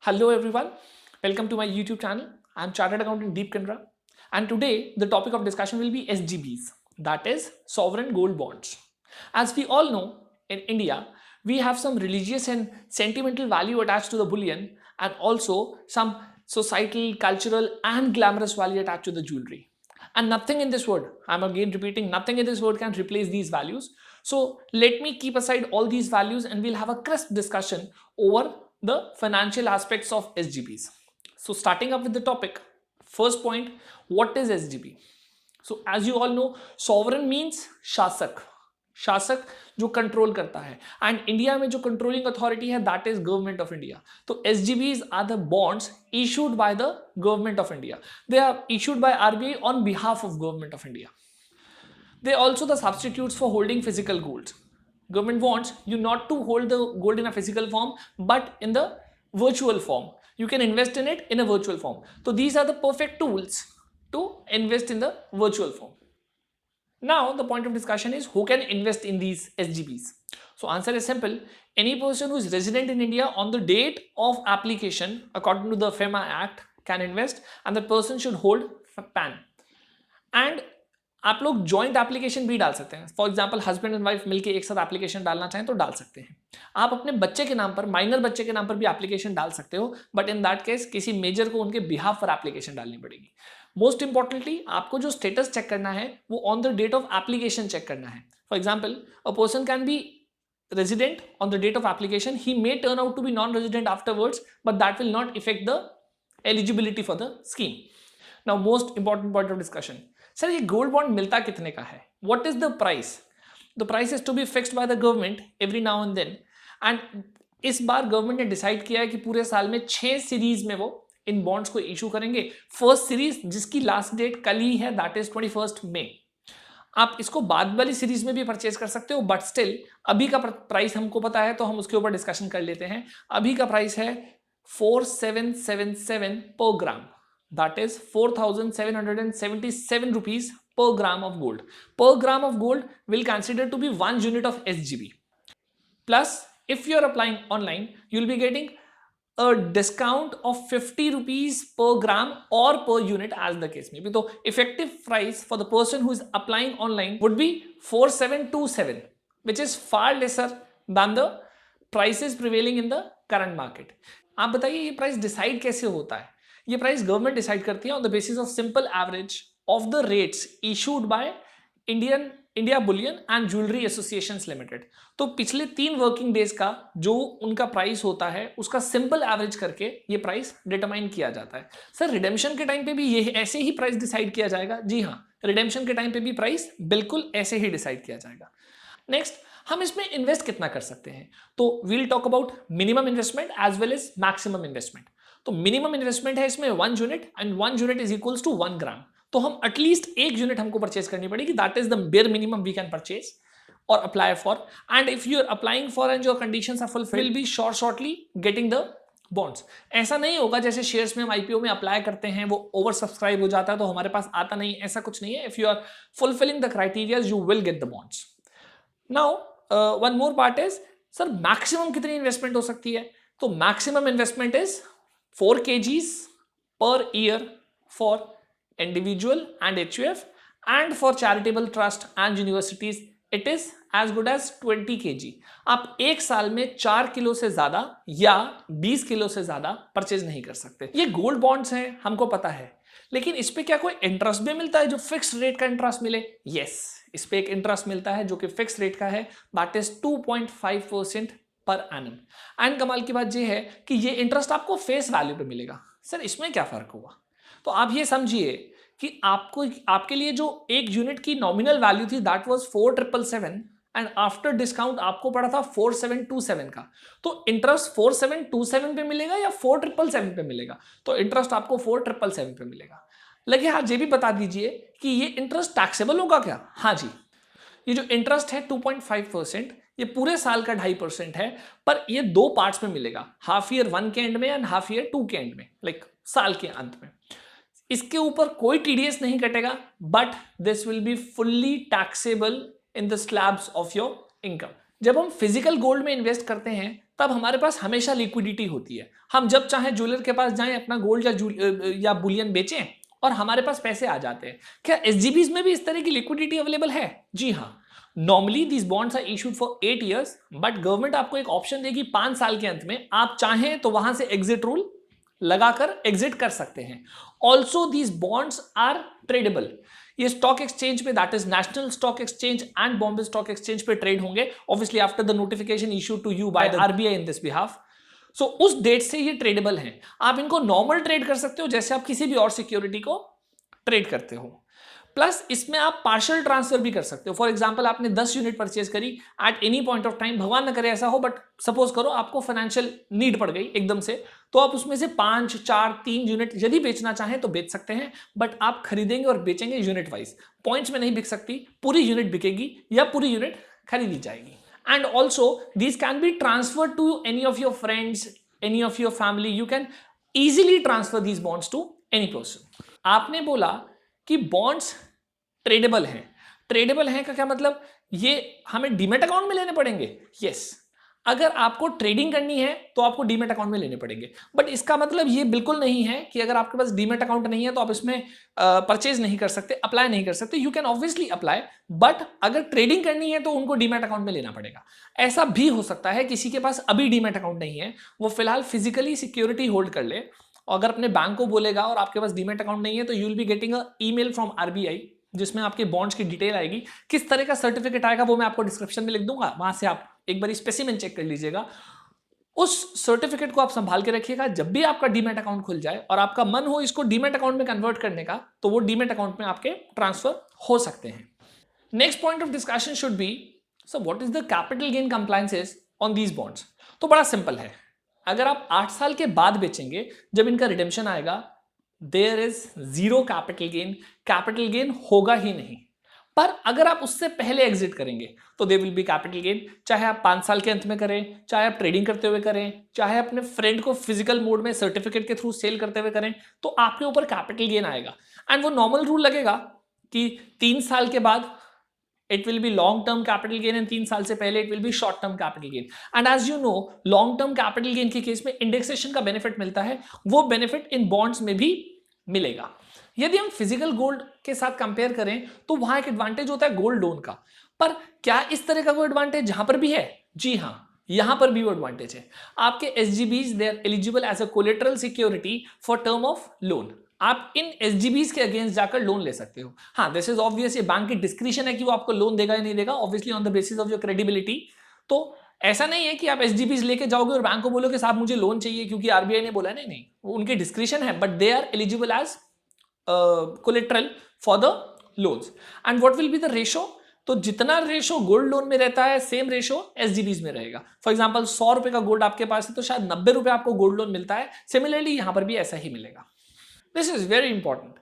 Hello everyone, welcome to my YouTube channel. I am Chartered Accountant Deep Kendra, and today the topic of discussion will be SGBs, that is sovereign gold bonds. As we all know, in India we have some religious and sentimental value attached to the bullion, and also some societal, cultural, and glamorous value attached to the jewelry. And nothing in this world, I'm again repeating, nothing in this world can replace these values. So let me keep aside all these values and we'll have a crisp discussion over the financial aspects of SGBs. So starting up with the topic, first point, what is SGB? So as you all know, sovereign means शासक, शासक जो control करता है, and India में जो controlling authority है that is government of India. तो SGBs are the bonds issued by the government of India. They are issued by RBI on behalf of government of India. They are also the substitutes for holding physical gold. Government wants you not to hold the gold in a physical form but in the virtual form. You can invest in it in a virtual form. So these are the perfect tools to invest in the virtual form. Now the point of discussion is who can invest in these SGBs. So answer is simple. Any person who is resident in India on the date of application according to the FEMA Act can invest, and that person should hold PAN. And आप लोग joint application भी डाल सकते हैं. For example husband and wife मिलकर एक साथ application डालना चाहें तो डाल सकते हैं. आप अपने बच्चे के नाम पर, माइनर बच्चे के नाम पर भी एप्लीकेशन डाल सकते हो, बट इन दैट केस किसी मेजर को उनके बिहाफ पर एप्लीकेशन डालनी पड़ेगी. मोस्ट इंपॉर्टेंटली आपको जो स्टेटस चेक करना है वो on the date of application check करना है. For example a person can be resident on the date of application. He may turn out to be non-resident afterwards, but that will not affect the eligibility for the scheme. Now most important point of discussion, sir ये gold bond मिलता कितने का है? What is the price? The price is to be fixed by the government every now and then. And इस बार government ने decide किया है कि पूरे साल में 6 सीरीज में वो इन बॉन्ड्स को इशू करेंगे. फर्स्ट सीरीज जिसकी लास्ट डेट कल ही है, दैट इज 21 मई. आप इसको बाद वाली सीरीज में भी परचेज कर सकते हो, बट स्टिल अभी का प्राइस हमको पता है तो हम उसके ऊपर डिस्कशन कर लेते हैं. अभी का प्राइस है 4777 पर ग्राम. That is 4,777 rupees per gram of gold. Per gram of gold will consider to be 1 unit of SGB. Plus, if you are applying online, you will be getting a discount of 50 rupees per gram or per unit as the case may be. So, effective price for the person who is applying online would be 4727, which is far lesser than the prices prevailing in the current market. आप बताइए ये price decide कैसे होता है? ये price government decide करती है on the basis of simple average of the rates issued by India Boolean and jewellery associations limited. तो पिछले 3 वर्किंग डेज का जो उनका प्राइस होता है उसका सिंपल एवरेज करके ये प्राइस डिटरमाइन किया जाता है. सर रिडेम्पशन के टाइम पे भी ये ऐसे ही प्राइस डिसाइड किया जाएगा? जी हाँ, रिडेम्पशन के टाइम पे भी प्राइस बिल्कुल ऐसे ही डिसाइड किया जाएगा. नेक्स्ट, हम इसमें इन्वेस्ट कितना कर सकते हैं? तो we'll talk about minimum investment as well as maximum investment. तो मिनिमम इन्वेस्टमेंट है इसमें 1 unit and 1 unit is equals to 1 gram. तो हम एटलीस्ट 1 यूनिट हमको परचेज करनी पड़ेगी. That is the bare minimum we can purchase और apply for. And if you are applying for and your conditions are fulfilled, will be shortly getting the bonds. ऐसा नहीं होगा जैसे शेयर्स में हम आईपीओ में अप्लाई करते हैं वो ओवर सब्सक्राइब हो जाता है तो हमारे पास आता नहीं. ऐसा कुछ नहीं है. If you are fulfilling the criteria you will get the bonds. Now one more part is, sir maximum कितनी इन्वेस्टमेंट हो सकती है? तो maximum investment is 4 kgs per year for individual and HUF, and for charitable trust and universities it is as good as 20 kg. आप एक साल में 4 kilo से ज्यादा या 20 किलो से ज्यादा परचेज नहीं कर सकते. ये गोल्ड बॉन्ड्स हैं हमको पता है, लेकिन इस पे क्या कोई इंटरेस्ट भी मिलता है जो फिक्स रेट का इंटरेस्ट मिले? यस, इस पे एक इंटरेस्ट मिलता है जो कि फिक्स रेट का है, that is 2.5% per annum. And कमाल की बात ये है कि ये इंटरेस्ट आपको फेस वैल्यू पे मिलेगा. सर इसमें क्या फर्क हुआ? तो आप ये समझिए कि आपको आपके लिए जो 1 यूनिट की नॉमिनल वैल्यू थी that was 4777 and after discount आपको पड़ा था 4727 का. तो इंटरेस्ट 4727 पे मिलेगा या 4777 पे मिलेगा? तो इंटरेस्ट आपको 4777 पे मिलेगा. लगे हाँ, ये भी बता दीजिए कि ये इंटरेस्ट टैक्सेबल होगा क्या? हाँ जी, ये जो इंटरेस्ट है 2.5%, ये पूरे साल का 2.5% है, पर ये 2 पार्ट्स में मिलेगा, हाफ ईयर 1 के एंड में एंड हाफ ईयर 2 के एंड में, लाइक साल के अंत में. इसके ऊपर कोई टीडीएस नहीं कटेगा, but this will be fully taxable in the slabs of your income. जब हम फिजिकल गोल्ड में इन्वेस्ट करते हैं तब हमारे पास हमेशा लिक्विडिटी होती है। हम जब चाहे ज्वेलर के पास जाएं, अपना गोल्ड या बुलियन बेचें और हमारे पास पैसे आ जाते हैं। क्या एसजीबीज में भी इस तरह की लिक्विडिटी अवेलेबल है? जी हाँ। Normally these bonds are issued for 8 years, but government आपको एक ऑप्शन देगी 5 साल के अंत में आप चाहें तो वहां से एग्जिट रूल लगाकर एग्जिट कर सकते हैं। Also these bonds are tradable. ये स्टॉक एक्सचेंज पे, that is national stock exchange and Bombay stock exchange पे ट्रेड होंगे, obviously after the notification issue to you by the RBI in this behalf. So उस date से ये tradable हैं। आप इनको नॉर्मल ट्रेड कर सकते हो जैसे आप किसी भी और सिक्योरिटी को ट्रेड करते हो। प्लस इसमें आप पार्शियल ट्रांसफर भी कर सकते हो। फॉर एग्जांपल आपने 10 यूनिट परचेज करी at any point of time, भगवान न करे ऐसा हो, बट सपोज करो आपको फाइनेंशियल नीड पड़ गई एकदम से, तो आप उसमें से 5, 4, 3 यूनिट यदि बेचना चाहें तो बेच सकते हैं, बट आप खरीदेंगे और बेचेंगे यूनिट वाइज, पॉइंट्स में नहीं बिक सकती, पूरी यूनिट बिकेगी या पूरी यूनिट खरीदी जाएगी। And also this can be transfer to any of your friends, any of your family, you can easily transfer these bonds to any person. आपने बोला कि बॉन्ड्स ट्रेडेबल हैं। ट्रेडेबल हैं का क्या मतलब? ये हमें डीमेट अकाउंट में लेने पड़ेंगे? यस, अगर आपको ट्रेडिंग करनी है तो आपको डीमेट अकाउंट में लेने पड़ेगे, बट इसका मतलब ये बिल्कुल नहीं है कि अगर आपके पास डीमेट अकाउंट नहीं है तो आप इसमें परचेज नहीं कर सकते, अप्लाई नहीं कर सकते। You can obviously apply, but अगर ट्रेडिंग करनी है तो उनको डीमेट अकाउंट में लेना पड़ेगा। ऐसा भी हो सकता है किसी के पास अभी डीमेट अकाउंट नहीं है, वो फिलहाल फिजिकली सिक्योरिटी होल्ड कर ले, और अगर अपने बैंक को बोलेगा और आपके पास डीमेट अकाउंट नहीं है तो you will be getting a email from RBI जिसमें आपके बॉन्ड्स की डिटेल आएगी। किस तरह का सर्टिफिकेट आएगा वो मैं आपको डिस्क्रिप्शन में लिख दूंगा, वहां से आप एक बार स्पेसिमेन चेक कर लीजिएगा। उस सर्टिफिकेट को आप संभाल के रखिएगा। जब भी आपका डीमेट अकाउंट खुल जाए और आपका मन हो इसको डीमेट अकाउंट में कन्वर्ट करने का, तो वो डीमेट अकाउंट में आपके ट्रांसफर हो सकते हैं। Next point of discussion should be, so what is the capital gain compliances on these bonds? तो बड़ा सिंपल है, अगर आप 8 साल के बाद बेचेंगे, जब इनका रिडेम्पशन आएगा, there is zero capital gain, capital gain होगा ही नहीं। पर अगर आप उससे पहले एग्जिट करेंगे तो they will be capital gain, चाहे आप 5 साल के अंत में करें, चाहे आप ट्रेडिंग करते हुए करें, चाहे अपने फ्रेंड को फिजिकल मोड में सर्टिफिकेट के थ्रू सेल करते हुए करें, तो आपके ऊपर कैपिटल गेन आएगा। एंड वो नॉर्मल रूल लगेगा कि 3 साल के बाद it will be long term capital gain and 3 साल से पहले it will be short term capital gain। and as you know long term capital gain के केस में इंडेक्सेशन का बेनिफिट मिलता है, वो बेनिफिट इन बॉन्ड्स में भी मिलेगा। यदि हम फिजिकल गोल्ड के साथ कंपेयर करें तो वहां एक एडवांटेज होता है गोल्ड लोन का, पर क्या इस तरह का कोई एडवांटेज जहां पर भी है? जी हाँ, यहां पर भी वो एडवांटेज है। आपके SGBs they are eligible as a collateral security for term of loan. आप इन एसजीबीज के अगेंस्ट जाकर लोन ले सकते हो। हाँ, दिस इज ऑब्वियस, ये बैंक की डिस्क्रिप्शन है कि वो आपको लोन देगा या नहीं देगा, obviously on the basis of your credibility. तो ऐसा नहीं है कि आप एसजीबीज लेके जाओगे और बैंक को बोलोगे साहब मुझे लोन चाहिए क्योंकि आरबीआई ने बोला। नहीं नहीं, उनकी डिस्क्रिप्शन है, but they are eligible as collateral for the loans. And what will be the ratio? तो जितना रेशो गोल्ड लोन में रहता है सेम रेशो एसजीबीज में रहेगा। फॉर एग्जांपल 100 रुपए का गोल्ड आपके पास है तो शायद 90 रुपए आपको गोल्ड लोन मिलता है। सिमिलरली यहां पर भी ऐसा ही मिलेगा। This is very important.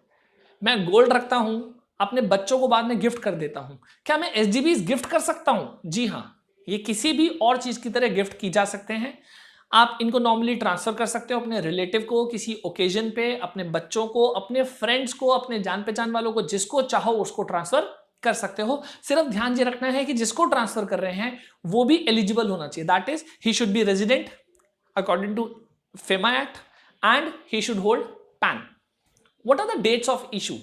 मैं गोल्ड रखता हूं, अपने बच्चों को बाद में गिफ्ट कर देता हूं, क्या मैं एसजीबीज गिफ्ट कर सकता हूं? जी हां, ये किसी भी और चीज की तरह गिफ्ट की जा सकते हैं। आप इनको नॉर्मली ट्रांसफर कर सकते हो अपने रिलेटिव को किसी ओकेजन पे, अपने बच्चों को, अपने फ्रेंड्स को, अपने जान पहचान वालों को, जिसको चाहो उसको ट्रांसफर कर सकते हो। सिर्फ ध्यान ये रखना है कि जिसको ट्रांसफर कर रहे हैं वो भी एलिजिबल होना चाहिए, that is he should be resident according to FEMA act and he should hold PAN. What are the dates of issue?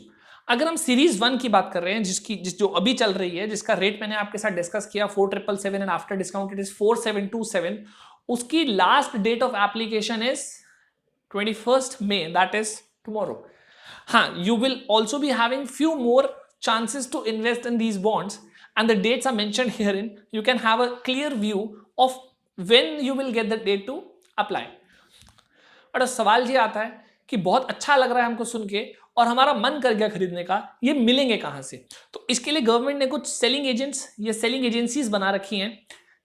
अगर हम सीरीज 1 की बात कर रहे हैं जो अभी चल रही है, जिसका रेट मैंने आपके साथ डिस्कस किया 4777 and after discount it is 4727, उसकी last date of application is 21st May, that is tomorrow. हाँ, you will also be having few more chances to invest in these bonds and the dates are mentioned herein. You can have a clear view of when you will get the date to apply. और सवाल ये आता है कि बहुत अच्छा लग रहा है हमको सुन के और हमारा मन कर गया खरीदने का, ये मिलेंगे कहां से? तो इसके लिए गवर्नमेंट ने कुछ सेलिंग एजेंट्स या सेलिंग एजेंसीज बना रखी हैं,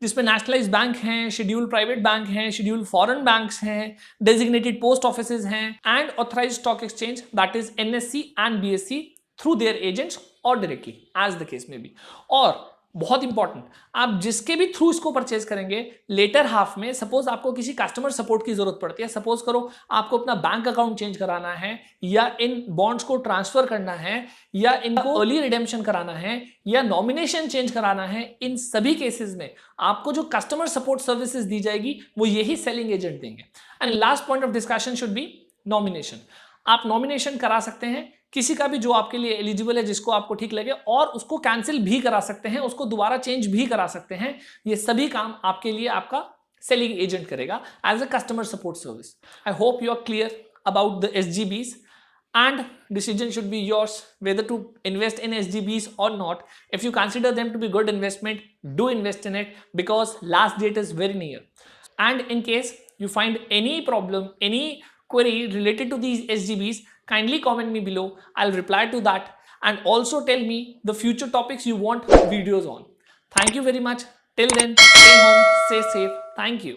जिसमें नेशनलाइज्ड बैंक हैं, शेड्यूल प्राइवेट बैंक हैं, शेड्यूल फॉरेन बैंक्स हैं, डेजिग्नेटेड पोस्ट ऑफिसेज हैं and authorised stock exchange that is NSC and BSc through their agents और डायरेक्टली एज द केस में बी। और बहुत इंपॉर्टेंट, आप जिसके भी थ्रू इसको परचेज करेंगे, लेटर हाफ में सपोज आपको किसी कस्टमर सपोर्ट की जरूरत पड़ती है, सपोज करो आपको अपना बैंक अकाउंट चेंज कराना है, या इन बॉन्ड्स को ट्रांसफर करना है, या इनको अर्ली रिडेम्पशन कराना है, या नॉमिनेशन चेंज कराना है, इन सभी केसेस में आपको जो कस्टमर सपोर्ट सर्विसेज दी जाएगी वो यही सेलिंग एजेंट देंगे। And last point of discussion should be nomination. आप नॉमिनेशन करा सकते हैं किसी का भी जो आपके लिए एलिजिबल है, जिसको आपको ठीक लगे, और उसको कैंसिल भी करा सकते हैं, उसको दोबारा चेंज भी करा सकते हैं। ये सभी काम आपके लिए आपका सेलिंग एजेंट करेगा as a customer support service. I hope you are clear about the SGBs and decision should be yours whether to invest in SGBs or not. If you consider them to be good investment, do invest in it because last date is very near. And in case you find any problem, any query related to these SGBs, kindly comment me below. I'll reply to that, and also tell me the future topics you want videos on. Thank you very much. Till then, stay home, stay safe. Thank you.